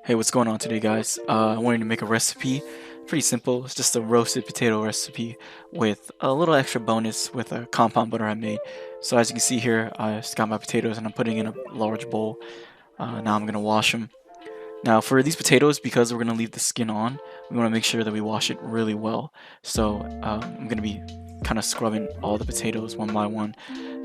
Hey, what's going on today, guys? I wanted to make a recipe. Pretty simple. It's just a roasted potato recipe with a little extra bonus with a compound butter I made. So as you can see here, I just got my potatoes and I'm putting in a large bowl. Now I'm gonna wash them. Now for these potatoes, because we're gonna leave the skin on, we want to make sure that we wash it really well. So I'm gonna be kind of scrubbing all the potatoes one by one,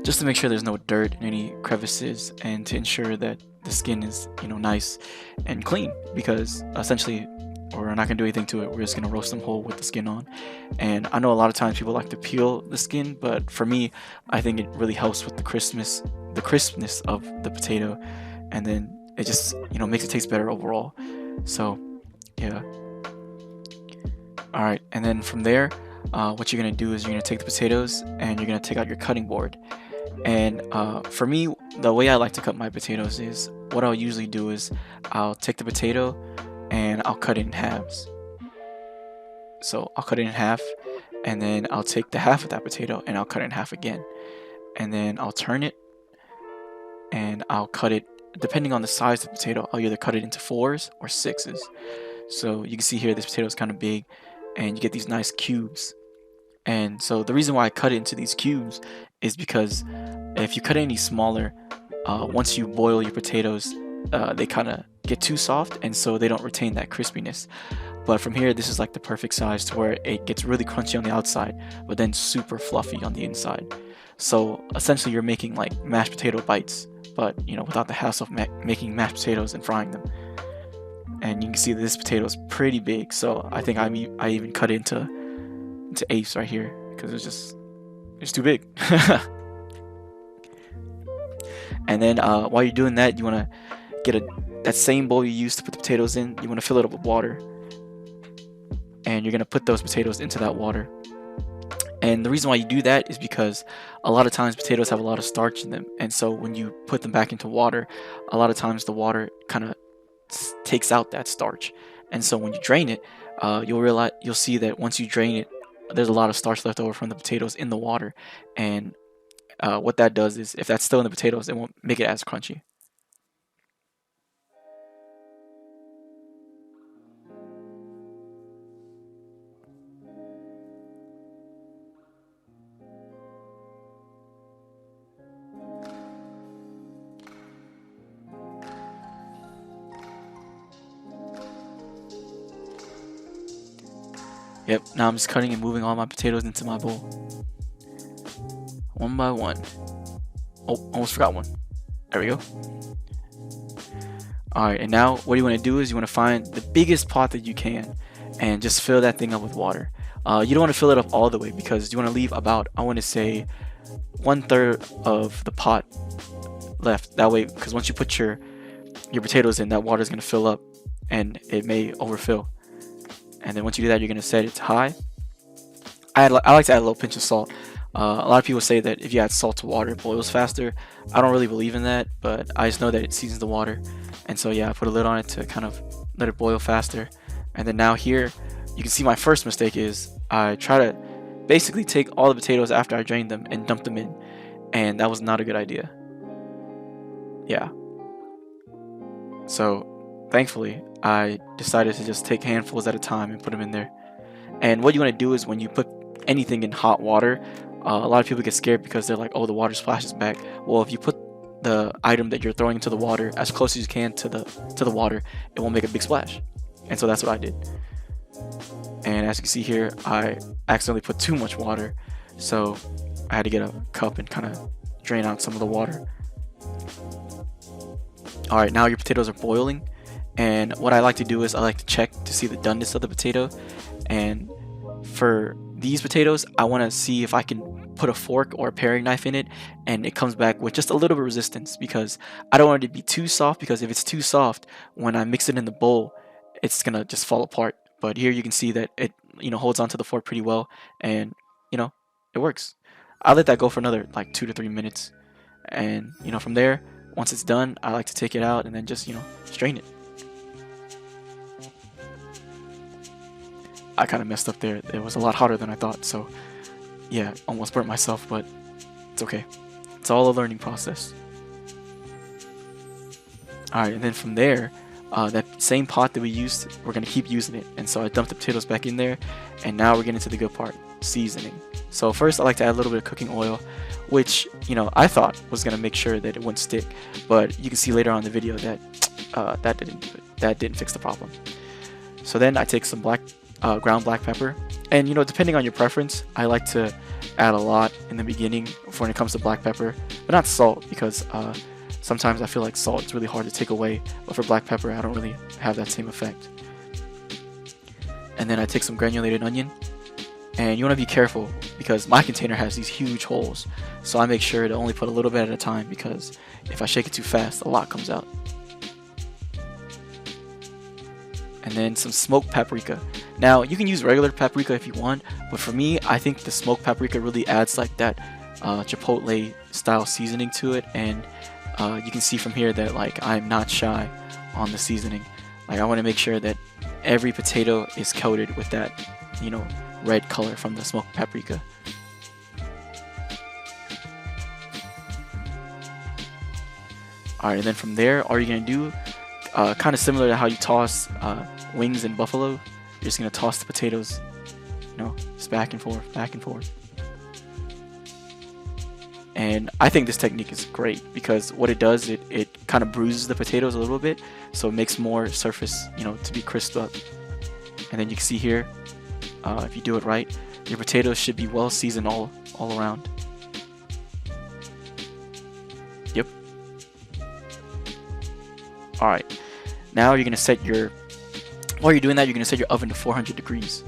just to make sure there's no dirt and any crevices, and to ensure that the skin is nice and clean. Because essentially, we're not gonna do anything to it. We're just gonna roast them whole with the skin on. And I know a lot of times people like to peel the skin, but for me, I think it really helps with the crispness of the potato, and then it just makes it taste better overall. So yeah. All right, and then from there, what you're gonna do is you're gonna take the potatoes and you're gonna take out your cutting board. And for me, the way I like to cut my potatoes is, what I'll usually do is I'll take the potato and I'll cut it in halves. So I'll cut it in half, and then I'll take the half of that potato and I'll cut it in half again, and then I'll turn it and I'll cut it. Depending on the size of the potato, I'll either cut it into 4s or 6s. So you can see here, this potato is kind of big, and you get these nice cubes. And so the reason why I cut it into these cubes is because if you cut it any smaller, once you boil your potatoes, they kind of get too soft, and so they don't retain that crispiness. But from here, this is like the perfect size to where it gets really crunchy on the outside, but then super fluffy on the inside. So essentially, you're making like mashed potato bites, but without the hassle of making mashed potatoes and frying them. And you can see that this potato is pretty big, so I think I even cut it into eighths right here because it's too big. And then while you're doing that, you want to get that same bowl you used to put the potatoes in. You want to fill it up with water, and you're gonna put those potatoes into that water. And the reason why you do that is because a lot of times potatoes have a lot of starch in them, and so when you put them back into water, a lot of times the water kind of takes out that starch. And so when you drain it, you'll see that once you drain it, there's a lot of starch left over from the potatoes in the water. And what that does is, if that's still in the potatoes, it won't make it as crunchy. Yep, now I'm just cutting and moving all my potatoes into my bowl, one by one. Oh, almost forgot one. There we go. Alright, and now what you want to do is you want to find the biggest pot that you can and just fill that thing up with water. You don't want to fill it up all the way, because you want to leave about, I want to say, 1/3 of the pot left. That way, because once you put your potatoes in, that water is going to fill up and it may overfill. And then once you do that, you're going to set it to high. I like to add a little pinch of salt. A lot of people say that if you add salt to water, it boils faster. I don't really believe in that, but I just know that it seasons the water. And so yeah, I put a lid on it to kind of let it boil faster. And then now here, you can see my first mistake is I try to basically take all the potatoes after I drained them and dump them in. And that was not a good idea. Yeah. So thankfully, I decided to just take handfuls at a time and put them in there. And what you want to do is, when you put anything in hot water, a lot of people get scared because they're like, oh, the water splashes back. Well, if you put the item that you're throwing into the water as close as you can to the water, it won't make a big splash. And so that's what I did. And as you can see here, I accidentally put too much water, so I had to get a cup and kind of drain out some of the water. Alright, now your potatoes are boiling. And what I like to do is I like to check to see the doneness of the potato. And for these potatoes, I want to see if I can put a fork or a paring knife in it and it comes back with just a little bit of resistance, because I don't want it to be too soft, because if it's too soft, when I mix it in the bowl, it's gonna just fall apart. But here you can see that it holds onto the fork pretty well, and it works. I let that go for another like 2 to 3 minutes, and from there, once it's done, I like to take it out and then just strain it. I kind of messed up there. It was a lot hotter than I thought, so yeah, almost burnt myself, but it's okay. It's all a learning process. Alright, and then from there, that same pot that we used, we're gonna keep using it. And so I dumped the potatoes back in there, and now we're getting to the good part, seasoning. So first I like to add a little bit of cooking oil, which, you know, I thought was gonna make sure that it wouldn't stick, but you can see later on in the video that that didn't do it. That didn't fix the problem. So then I take some ground black pepper, and, you know, depending on your preference, I like to add a lot in the beginning when it comes to black pepper, but not salt, because sometimes I feel like salt is really hard to take away, but for black pepper I don't really have that same effect. And then I take some granulated onion, and you want to be careful because my container has these huge holes, so I make sure to only put a little bit at a time, because if I shake it too fast, a lot comes out. And then some smoked paprika. Now you can use regular paprika if you want, but for me, I think the smoked paprika really adds like that chipotle style seasoning to it. And you can see from here that, like, I'm not shy on the seasoning. Like, I want to make sure that every potato is coated with that, you know, red color from the smoked paprika. Alright, and then from there, all you're going to do, kind of similar to how you toss wings in buffalo, you're just going to toss the potatoes, you know, just back and forth, back and forth. And I think this technique is great because what it does, it kind of bruises the potatoes a little bit, so it makes more surface, you know, to be crisped up. And then you can see here, if you do it right, your potatoes should be well seasoned all around. Yep. Alright, now you're going to set your, while you're doing that, you're going to set your oven to 400 degrees.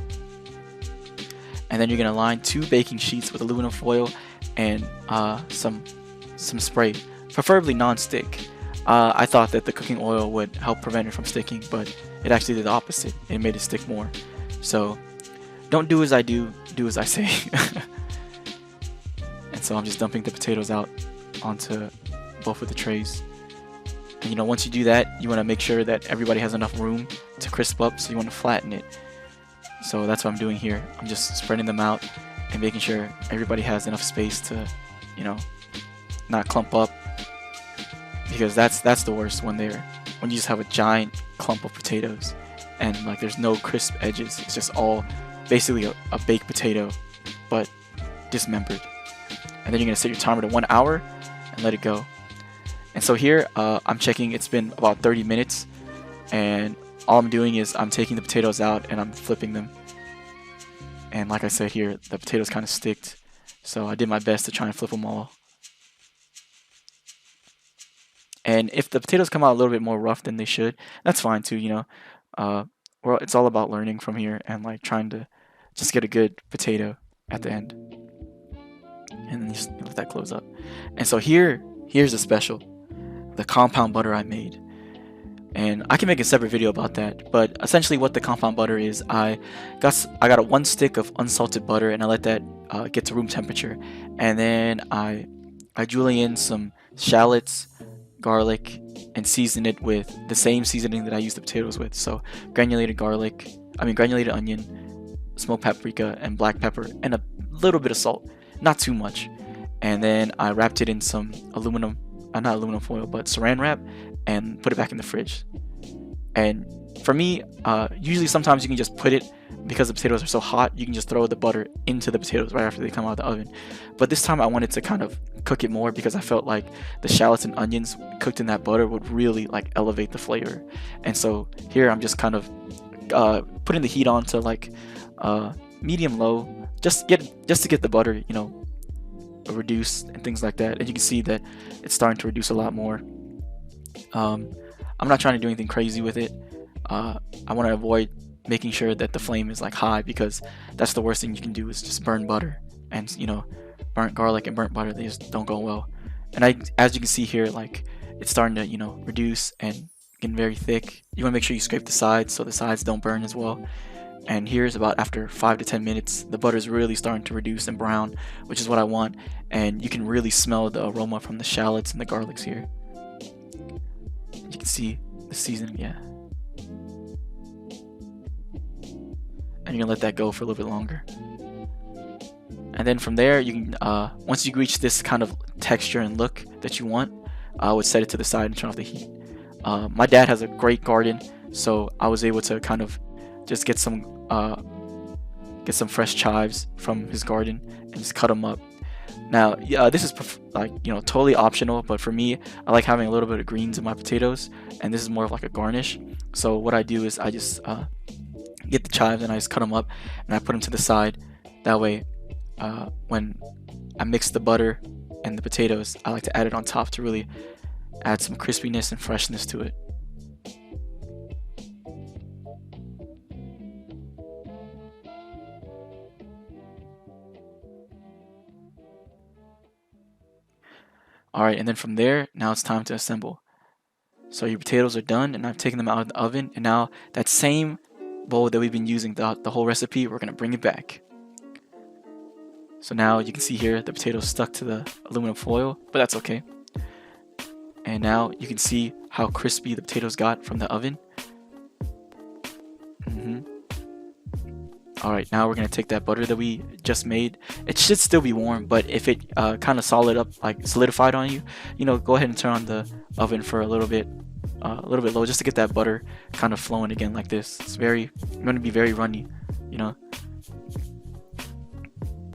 And then you're going to line 2 baking sheets with aluminum foil and some spray, preferably non-stick. I thought that the cooking oil would help prevent it from sticking, but it actually did the opposite. It made it stick more. So don't do as I do, do as I say. And so I'm just dumping the potatoes out onto both of the trays. And, you know, once you do that, you want to make sure that everybody has enough room to crisp up, so you want to flatten it. So that's what I'm doing here. I'm just spreading them out and making sure everybody has enough space to, you know, not clump up, because that's the worst, when you just have a giant clump of potatoes and, like, there's no crisp edges. It's just all basically a baked potato but dismembered. And then you're gonna set your timer to 1 hour and let it go. And so here I'm checking, it's been about 30 minutes, and all I'm doing is I'm taking the potatoes out and I'm flipping them. And like I said here, the potatoes kind of sticked, so I did my best to try and flip them all. And if the potatoes come out a little bit more rough than they should, that's fine too, you know. Well, it's all about learning from here and, like, trying to just get a good potato at the end. And then just let that close up. And so here's the special, the compound butter I made. And I can make a separate video about that, but essentially what the compound butter is, I got a 1 stick of unsalted butter, and I let that get to room temperature, and then I julienne in some shallots, garlic, and season it with the same seasoning that I used the potatoes with. So granulated onion, smoked paprika, and black pepper, and a little bit of salt, not too much. And then I wrapped it in some not aluminum foil, but saran wrap, and put it back in the fridge. And for me, usually sometimes you can just put it, because the potatoes are so hot, you can just throw the butter into the potatoes right after they come out of the oven. But this time I wanted to kind of cook it more, because I felt like the shallots and onions cooked in that butter would really, like, elevate the flavor. And so here I'm just kind of putting the heat on to, like, medium low, just to get the butter, you know, reduced and things like that. And you can see that it's starting to reduce a lot more. I'm not trying to do anything crazy with it. I want to avoid making sure that the flame is, like, high, because that's the worst thing you can do, is just burn butter. And, you know, burnt garlic and burnt butter, they just don't go well. And as you can see here, like, it's starting to, you know, reduce and getting very thick. You want to make sure you scrape the sides so the sides don't burn as well. And here's about after 5 to 10 minutes, the butter's really starting to reduce and brown, which is what I want. And you can really smell the aroma from the shallots and the garlics here. You can see the seasoning, yeah. And you're gonna let that go for a little bit longer. And then from there, you can, once you reach this kind of texture and look that you want, I would set it to the side and turn off the heat. My dad has a great garden, so I was able to kind of just get some fresh chives from his garden and just cut them up. Now, yeah, this is like, totally optional, but for me, I like having a little bit of greens in my potatoes, and this is more of like a garnish. So what I do is I just get the chives and I just cut them up and I put them to the side. That way, when I mix the butter and the potatoes, I like to add it on top to really add some crispiness and freshness to it. Alright, and then from there, now it's time to assemble. So your potatoes are done, and I've taken them out of the oven, and now that same bowl that we've been using the whole recipe, we're going to bring it back. So now you can see here the potatoes stuck to the aluminum foil, but that's okay. And now you can see how crispy the potatoes got from the oven. Alright, now we're going to take that butter that we just made. It should still be warm, but if it kind of solidified on you, go ahead and turn on the oven for a little bit low, just to get that butter kind of flowing again like this. It's going to be very runny,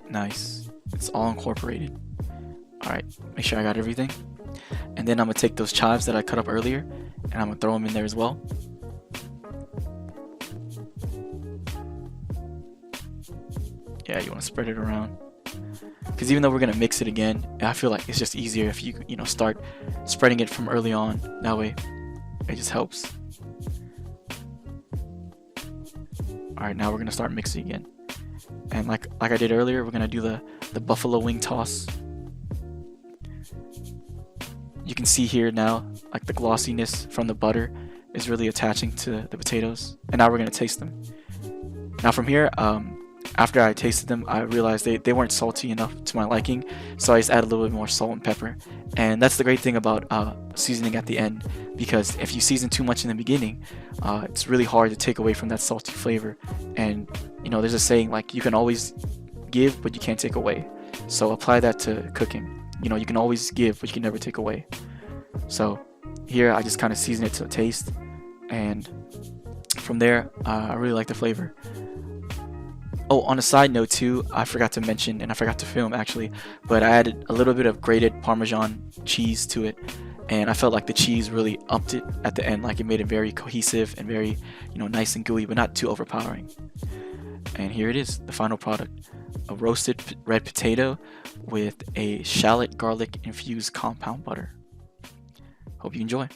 Nice. It's all incorporated. Alright, make sure I got everything. And then I'm going to take those chives that I cut up earlier, and I'm going to throw them in there as well. Yeah, you want to spread it around, because even though we're gonna mix it again, I feel like it's just easier if you start spreading it from early on. That way it just helps. Alright, now we're gonna start mixing again, and like I did earlier, we're gonna do the buffalo wing toss. You can see here now, like, the glossiness from the butter is really attaching to the potatoes. And now we're gonna taste them. Now from here, after I tasted them, I realized they weren't salty enough to my liking, so I just added a little bit more salt and pepper. And that's the great thing about seasoning at the end, because if you season too much in the beginning, it's really hard to take away from that salty flavor. And there's a saying, like, you can always give, but you can't take away. So apply that to cooking. You can always give, but you can never take away. So here I just kind of season it to taste, and from there, I really like the flavor. Oh, on a side note too, I forgot to mention, and I forgot to film actually, but I added a little bit of grated Parmesan cheese to it, and I felt like the cheese really upped it at the end. Like, it made it very cohesive and very, nice and gooey, but not too overpowering. And here it is, the final product: a roasted red potato with a shallot garlic infused compound butter. Hope you enjoy.